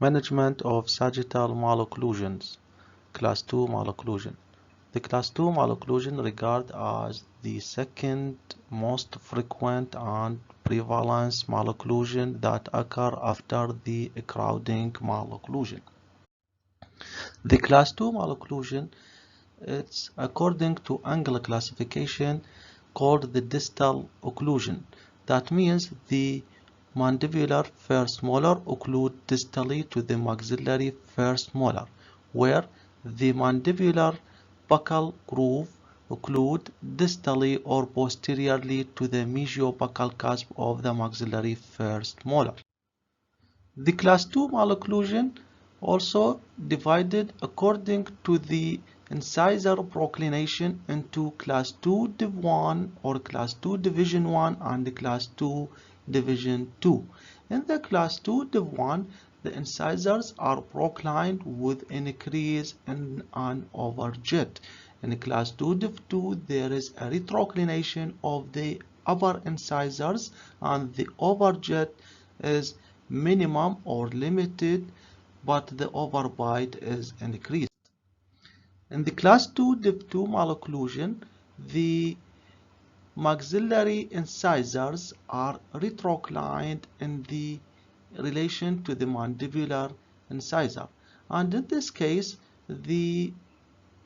Management of sagittal malocclusions. Class 2 malocclusion. The class 2 malocclusion regarded as the second most frequent and prevalent malocclusion that occur after the crowding malocclusion. The class 2 malocclusion, it's according to angle classification called the distal occlusion. That means the mandibular first molar occlude distally to the maxillary first molar, where the mandibular buccal groove occlude distally or posteriorly to the mesial-buccal cusp of the maxillary first molar. The class 2 malocclusion also divided according to the incisor proclination into class 2 div 1 or class 2 division 1 and class 2 division 2. In the class 2 div 1, the incisors are proclined with increase in an overjet. In class 2 div 2, there is a retroclination of the upper incisors and the overjet is minimum or limited, but the overbite is increased. In the class 2 div 2 malocclusion, the maxillary incisors are retroclined in the relation to the mandibular incisor, and in this case the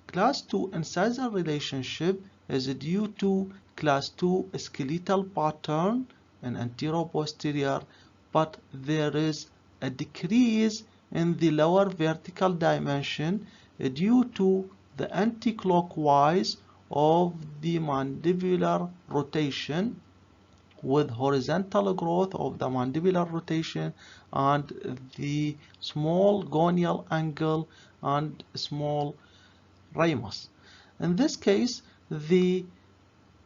class 2 incisor relationship is due to class 2 skeletal pattern in anteroposterior, but there is a decrease in the lower vertical dimension due to the anti-clockwise of the mandibular rotation with horizontal growth of the mandibular rotation and the small gonial angle and small ramus. In this case, the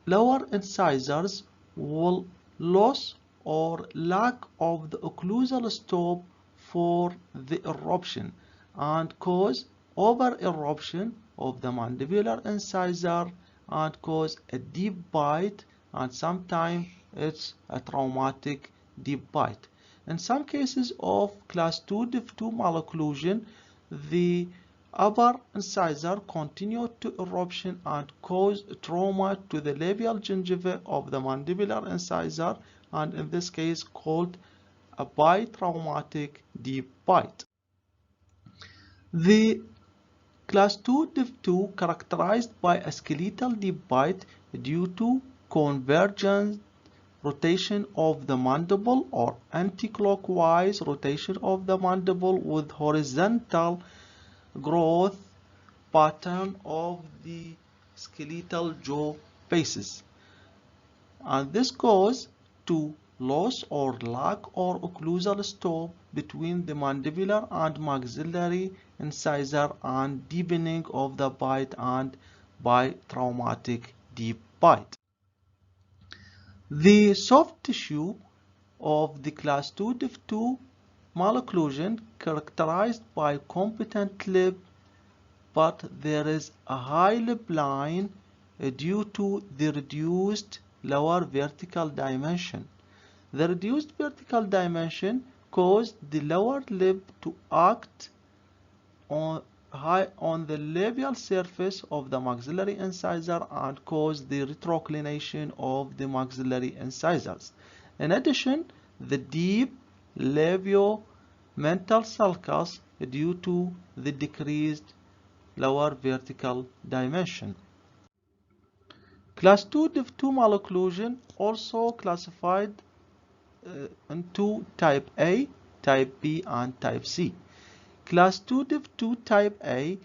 lower incisors will lose or lack of the occlusal stop for the eruption and cause over eruption of the mandibular incisor and cause a deep bite, and sometimes it's a traumatic deep bite. In some cases of class 2 div 2 malocclusion, the upper incisor continue to eruption and cause trauma to the labial gingiva of the mandibular incisor, and in this case called a bitraumatic deep bite. The class 2 div 2 characterized by a skeletal deep bite due to convergent rotation of the mandible or anti-clockwise rotation of the mandible with horizontal growth pattern of the skeletal jaw bases, and this goes to loss or lack or occlusal stop between the mandibular and maxillary incisor and deepening of the bite and bitraumatic deep bite. The soft tissue of the class 2 div 2 malocclusion characterized by competent lip, but there is a high lip line due to the reduced lower vertical dimension. The reduced vertical dimension caused the lower lip to act on the labial surface of the maxillary incisor and cause the retroclination of the maxillary incisors. In addition, the deep labiomental sulcus due to the decreased lower vertical dimension. Class 2 div 2 malocclusion also classified into type A, type B, and type C. Class 2 div 2 type A,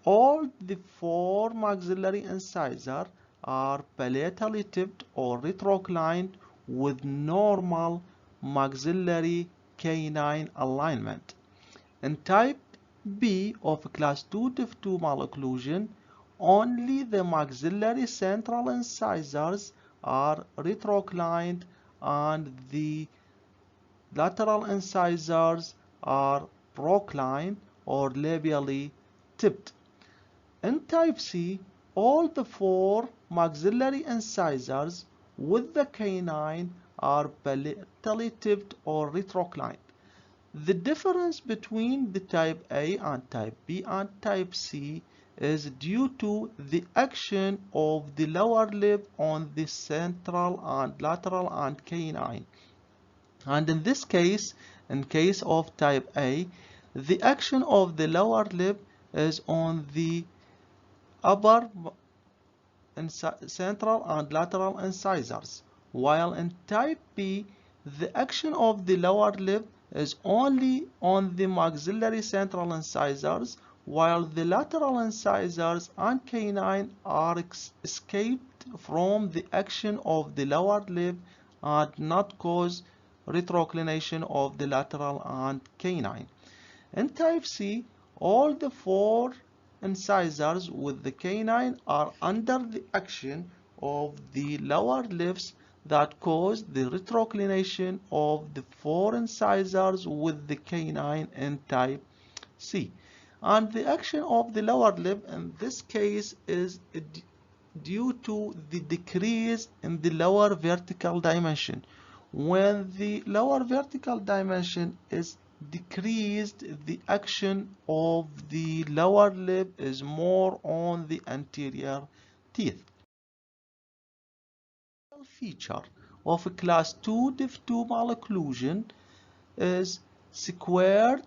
all the four maxillary incisors are palatally tipped or retroclined with normal maxillary canine alignment. In type B of class 2 div 2 malocclusion, only the maxillary central incisors are retroclined and the lateral incisors are proclined or labially tipped. In type C, all the four maxillary incisors with the canine are palatally tipped or retroclined. The difference between the type A and type B and type C is due to the action of the lower lip on the central and lateral and canine. And in this case, in case of type A, the action of the lower lip is on the upper central and lateral incisors, while in type B, the action of the lower lip is only on the maxillary central incisors, while the lateral incisors and canine are escaped from the action of the lower lip and not cause retroclination of the lateral and canine. In type C, all the four incisors with the canine are under the action of the lower lips that cause the retroclination of the four incisors with the canine in type C. And the action of the lower lip in this case is due to the decrease in the lower vertical dimension. When the lower vertical dimension is decreased, the action of the lower lip is more on the anterior teeth. The feature of a class 2 div 2 malocclusion is squared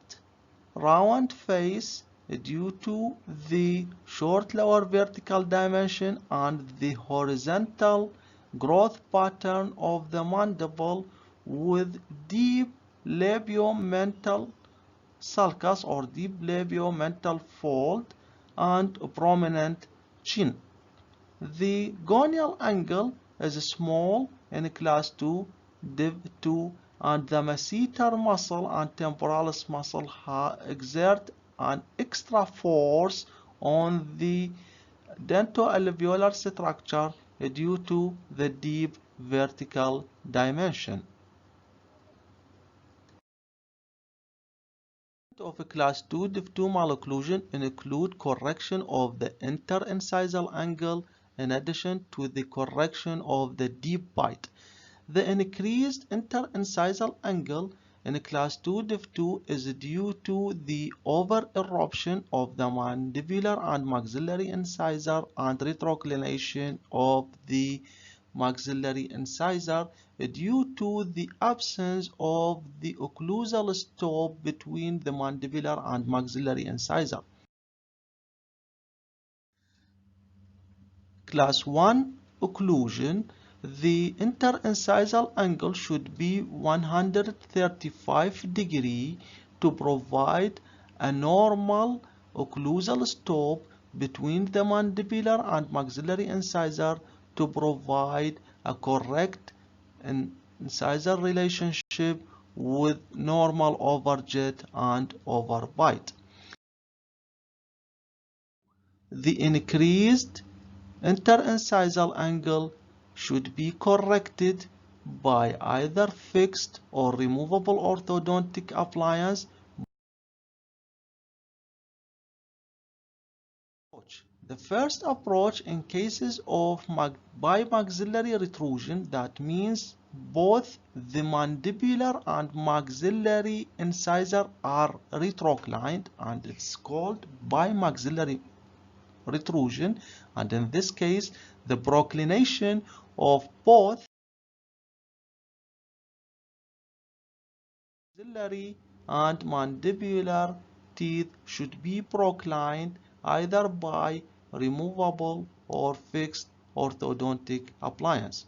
round face due to the short lower vertical dimension and the horizontal growth pattern of the mandible with deep labiomental sulcus or deep labiomental fold and prominent chin. The gonial angle is small in class 2 div 2 and the masseter muscle and temporalis muscle exert an extra force on the dentoalveolar structure due to the deep vertical dimension. Of a class 2 div 2 malocclusion include correction of the interincisal angle in addition to the correction of the deep bite. The increased interincisal angle in class 2 div 2 is due to the over-eruption of the mandibular and maxillary incisor and retroclination of the maxillary incisor due to the absence of the occlusal stop between the mandibular and maxillary incisor. Class 1 occlusion, the interincisal angle should be 135 degrees to provide a normal occlusal stop between the mandibular and maxillary incisor to provide a correct incisor relationship with normal overjet and overbite. The increased interincisal angle should be corrected by either fixed or removable orthodontic appliance. The first approach in cases of bimaxillary retrusion, that means both the mandibular and maxillary incisor are retroclined, and it's called bimaxillary retrusion, and in this case the proclination of both maxillary and mandibular teeth should be proclined either by removable or fixed orthodontic appliance.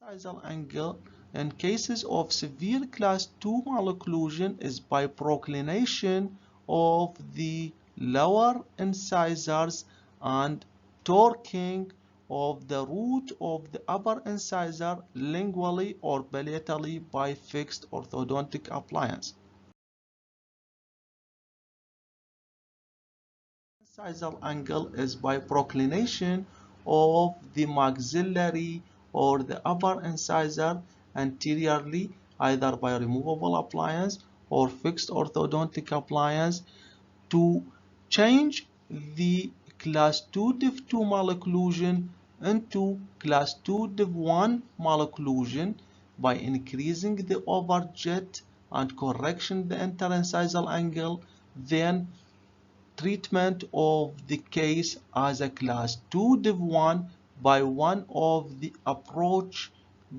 Incisal angle in cases of severe class 2 malocclusion is by proclination of the lower incisors and torquing of the root of the upper incisor lingually or palatally by fixed orthodontic appliance. Incisal angle is by proclination of the maxillary or the upper incisor anteriorly, either by removable appliance or fixed orthodontic appliance, to change the class 2 div 2 malocclusion into class 2 div 1 malocclusion. by increasing the overjet and correction the interincisal angle, then treatment of the case as a class 2 div 1 by one of the approach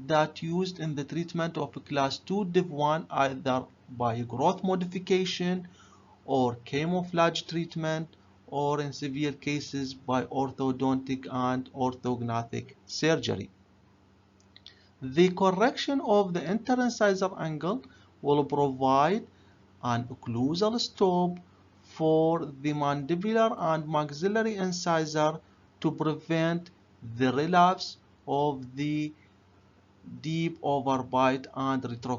that used in the treatment of class 2 div 1, either by growth modification or camouflage treatment, or in severe cases by orthodontic and orthognathic surgery. The correction of the interincisor angle will provide an occlusal stop for the mandibular and maxillary incisor to prevent the relapse of the deep overbite and retroclavian.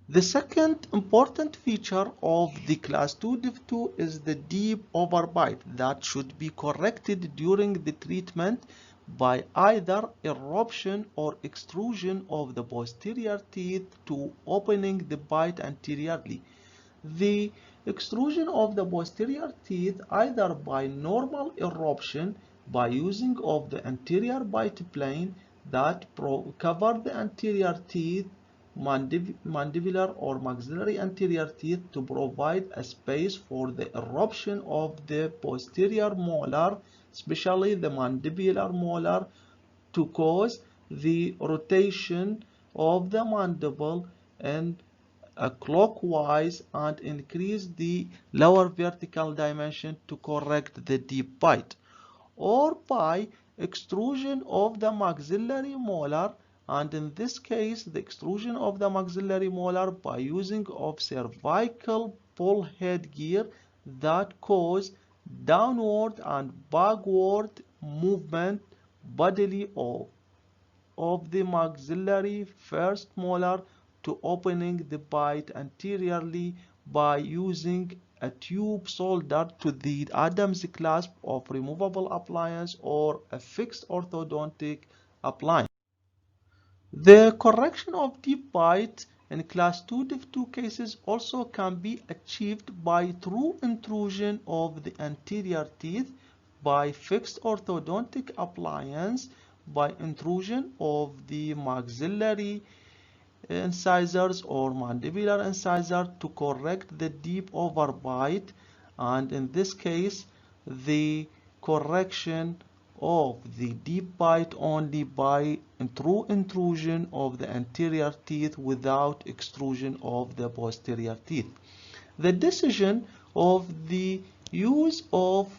The second important feature of the class 2 div 2 is the deep overbite that should be corrected during the treatment by either eruption or extrusion of the posterior teeth to opening the bite anteriorly. The extrusion of the posterior teeth either by normal eruption by using of the anterior bite plane that cover the anterior teeth, mandibular or maxillary anterior teeth, to provide a space for the eruption of the posterior molar, especially the mandibular molar, to cause the rotation of the mandible and clockwise and increase the lower vertical dimension to correct the deep bite, or by extrusion of the maxillary molar, and in this case the extrusion of the maxillary molar by using of cervical pull headgear that cause downward and backward movement bodily of the maxillary first molar to opening the bite anteriorly by using a tube soldered to the Adam's clasp of removable appliance or a fixed orthodontic appliance. The correction of deep bite in class 2 div 2 cases also can be achieved by true intrusion of the anterior teeth by fixed orthodontic appliance, by intrusion of the maxillary incisors or mandibular incisor to correct the deep overbite, and in this case the correction of the deep bite only by true intrusion of the anterior teeth without extrusion of the posterior teeth. The decision of the use of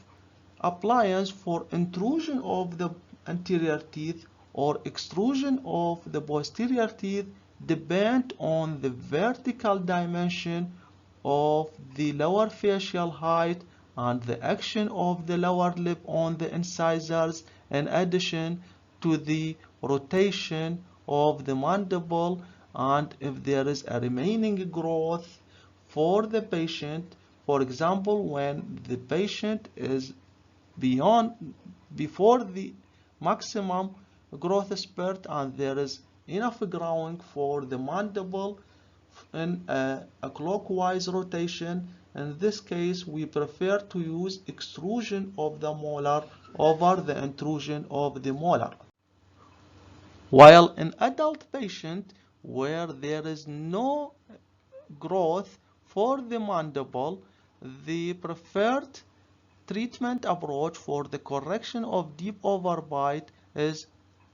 appliance for intrusion of the anterior teeth or extrusion of the posterior teeth depend on the vertical dimension of the lower facial height and the action of the lower lip on the incisors, in addition to the rotation of the mandible, and if there is a remaining growth for the patient. For example, when the patient is before the maximum growth spurt and there is enough growing for the mandible in a clockwise rotation, in this case we prefer to use extrusion of the molar over the intrusion of the molar. While in adult patient where there is no growth for the mandible, the preferred treatment approach for the correction of deep overbite is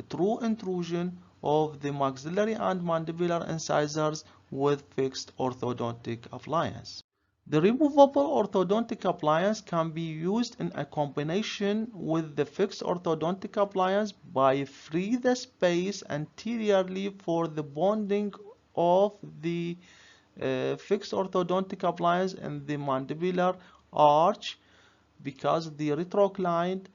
true intrusion of the maxillary and mandibular incisors with fixed orthodontic appliance. The removable orthodontic appliance can be used in a combination with the fixed orthodontic appliance by free the space anteriorly for the bonding of the fixed orthodontic appliance in the mandibular arch, because the retroclined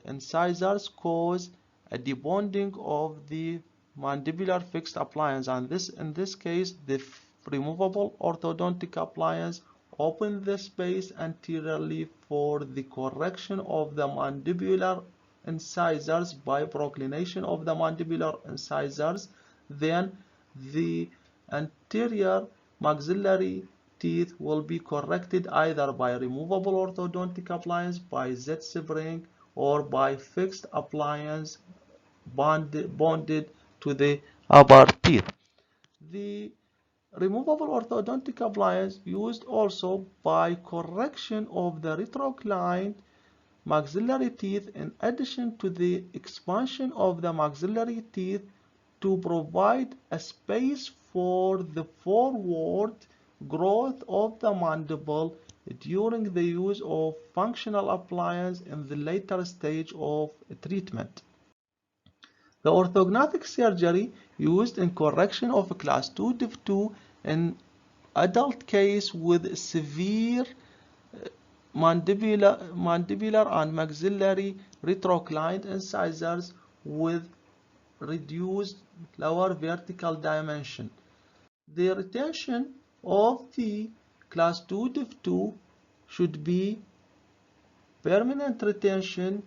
incisors cause a debonding of the mandibular fixed appliance, and in this case the removable orthodontic appliance open the space anteriorly for the correction of the mandibular incisors by proclination of the mandibular incisors. Then the anterior maxillary teeth will be corrected either by removable orthodontic appliance by Z spring or by fixed appliance bonded to the upper teeth. The removable orthodontic appliance used also by correction of the retroclined maxillary teeth in addition to the expansion of the maxillary teeth to provide a space for the forward growth of the mandible during the use of functional appliance in the later stage of treatment. The orthodontic surgery used in correction of class 2 div 2 in adult case with severe mandibular and maxillary retroclined incisors with reduced lower vertical dimension. The retention of the class 2 div 2 should be permanent retention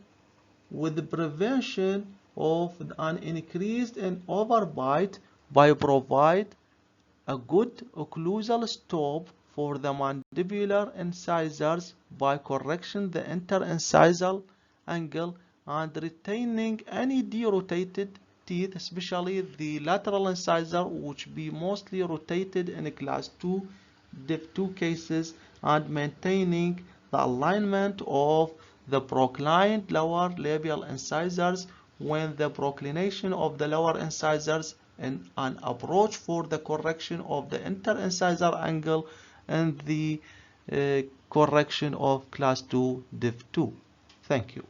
with the prevention of an increase in overbite by provide a good occlusal stop for the mandibular incisors by correction the interincisal angle and retaining any derotated teeth, especially the lateral incisor, which be mostly rotated in class 2 div 2 cases, and maintaining the alignment of the proclined lower labial incisors when the proclination of the lower incisors in an approach for the correction of the interincisor angle and the correction of class 2 div 2. Thank you.